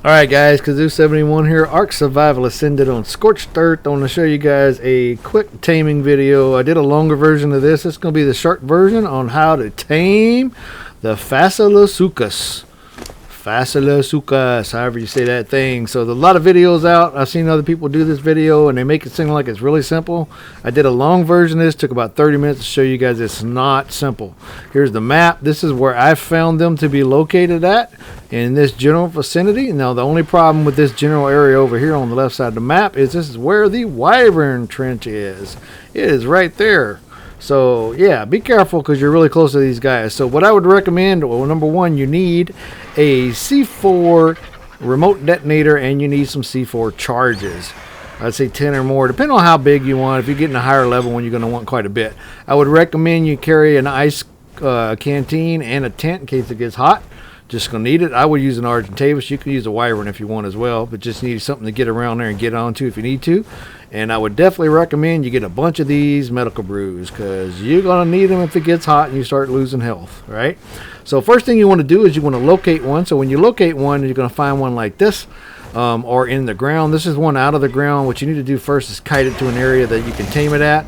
Alright guys, Kazoo71 here, Ark Survival Ascended on Scorched Earth. I want to show you guys a quick taming video. I did a longer version of this. It's going to be the short version on how to tame the Fasolasuchus. Fasolasuchus, however you say that thing. So there's a lot of videos out. I've seen other people do this video and they make it seem like it's really simple. I did a long version of this, took about 30 minutes to show you guys it's not simple. Here's the map. This is where I found them to be located at in this general vicinity. Now the only problem with this general area over here on the left side of the map is this is where the Wyvern Trench is. It is right there. So yeah, be careful because you're really close to these guys. So what I would recommend, well, number one, you need a C4 remote detonator and you need some C4 charges. I'd say 10 or more, depending on how big you want. If you're getting a higher level one, you're going to want quite a bit. I would recommend you carry an ice canteen and a tent in case it gets hot. Just gonna need it. I would use an Argentavis. You can use a Wyvern if you want as well, but just need something to get around there and get onto if you need to. And I would definitely recommend you get a bunch of these medical brews because you're gonna need them if it gets hot and you start losing health, right? So first thing you want to do is you want to locate one. So when you locate one, you're gonna find one like this or in the ground. This is one out of the ground. What you need to do first is kite it to an area that you can tame it at.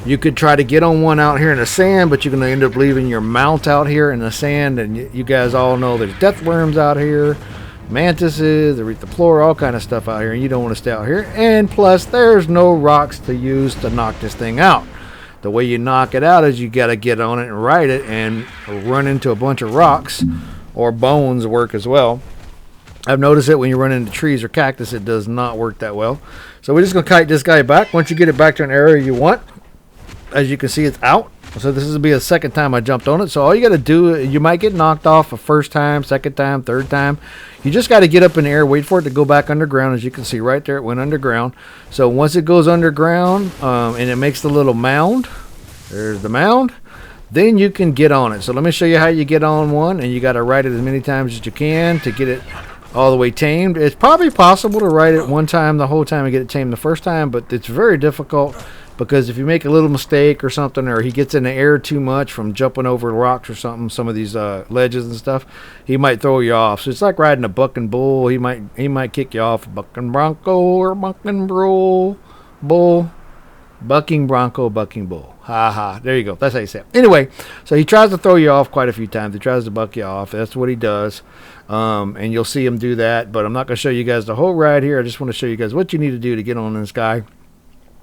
You could try to get on one out here in the sand, but you're going to end up leaving your mount out here in the sand. And you guys all know there's death worms out here, mantises, erythroplora, all kind of stuff out here. And you don't want to stay out here. And plus, there's no rocks to use to knock this thing out. The way you knock it out is you got to get on it and ride it and run into a bunch of rocks or bones work as well. I've noticed it when you run into trees or cactus, it does not work that well. So we're just going to kite this guy back. Once you get it back to an area you want, as you can see, it's out. So this will be the second time I jumped on it. So all you got to do, you might get knocked off a first time, second time, third time. You just got to get up in the air, wait for it to go back underground. As you can see right there, it went underground. So once it goes underground and it makes the little mound, there's the mound, then you can get on it. So let me show you how you get on one, and you got to ride it as many times as you can to get it all the way tamed. It's probably possible to ride it one time the whole time and get it tamed the first time, but it's very difficult. Because if you make a little mistake or something, or he gets in the air too much from jumping over rocks or something, some of these ledges and stuff, he might throw you off. So it's like riding a bucking bull. He might kick you off. Bucking bronco or bucking bull. Bucking bronco, bucking bull. Ha ha. There you go. That's how you say it. Anyway, so he tries to throw you off quite a few times. He tries to buck you off. That's what he does. And you'll see him do that. But I'm not going to show you guys the whole ride here. I just want to show you guys what you need to do to get on this guy.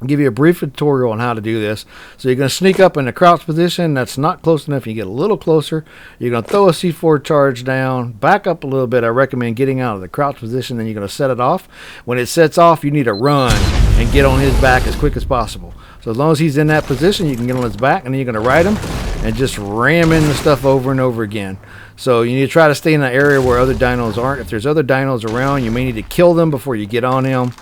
I'll give you a brief tutorial on how to do this. So you're going to sneak up in the crouch position. That's not close enough. You get a little closer. You're going to throw a C4 charge down, back up a little bit. I recommend getting out of the crouch position. Then you're going to set it off. When it sets off, you need to run and get on his back as quick as possible. So as long as he's in that position, you can get on his back, and then you're going to ride him and just ram in the stuff over and over again. So you need to try to stay in an area where other dinos aren't. If there's other dinos around, you may need to kill them before you get on him,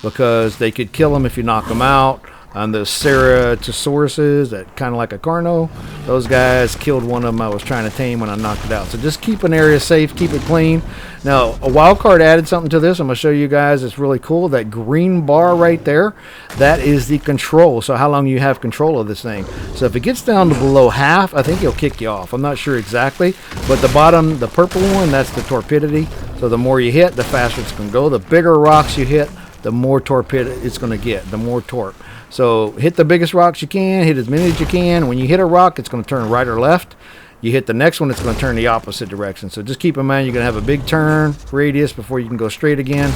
because they could kill them if you knock them out. The Ceratosauruses, that kind of like a Carno, those guys killed one of them I was trying to tame when I knocked it out. So just keep an area safe, keep it clean. Now, a wild card added something to this. I'm going to show you guys. It's really cool. That green bar right there, that is the control. So how long you have control of this thing. So if it gets down to below half, I think he'll kick you off. I'm not sure exactly. But the bottom, the purple one, that's the torpidity. So the more you hit, the faster it's going to go. The bigger rocks you hit, the more torpid it's going to get, the more torp. So hit the biggest rocks you can, hit as many as you can. When you hit a rock, it's going to turn right or left. You hit the next one, it's going to turn the opposite direction. So just keep in mind you're going to have a big turn radius before you can go straight again.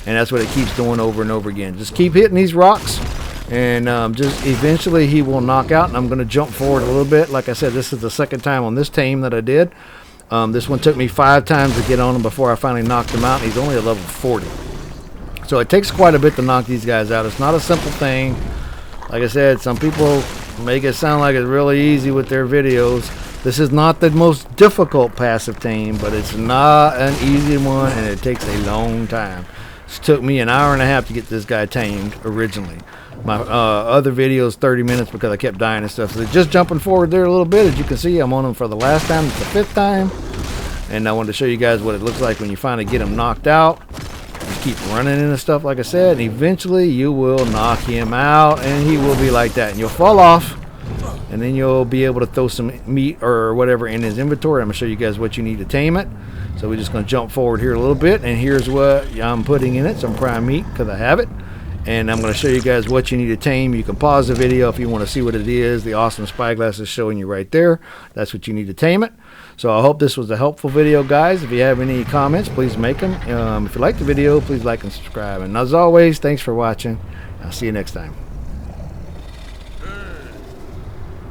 And that's what it keeps doing over and over again. Just keep hitting these rocks, and just eventually he will knock out. And I'm going to jump forward a little bit. Like I said, this is the second time on this tame that I did. This one took me 5 times to get on him before I finally knocked him out. And he's only at level 40. So it takes quite a bit to knock these guys out. It's not a simple thing. Like I said, some people make it sound like it's really easy with their videos. This is not the most difficult passive tame, but it's not an easy one, and it takes a long time. It took me an hour and a half to get this guy tamed originally. My other videos 30 minutes because I kept dying and stuff. So just jumping forward there a little bit. As you can see, I'm on him for the last time. It's the 5th time. And I wanted to show you guys what it looks like when you finally get him knocked out. Just keep running into stuff, like I said, and eventually you will knock him out, and he will be like that. And you'll fall off, and then you'll be able to throw some meat or whatever in his inventory. I'm going to show you guys what you need to tame it. So we're just going to jump forward here a little bit, and here's what I'm putting in it, some prime meat because I have it. And I'm going to show you guys what you need to tame. You can pause the video if you want to see what it is. The awesome spyglass is showing you right there. That's what you need to tame it. So I hope this was a helpful video, guys. If you have any comments, please make them. If you like the video, please like and subscribe. And as always, thanks for watching. I'll see you next time.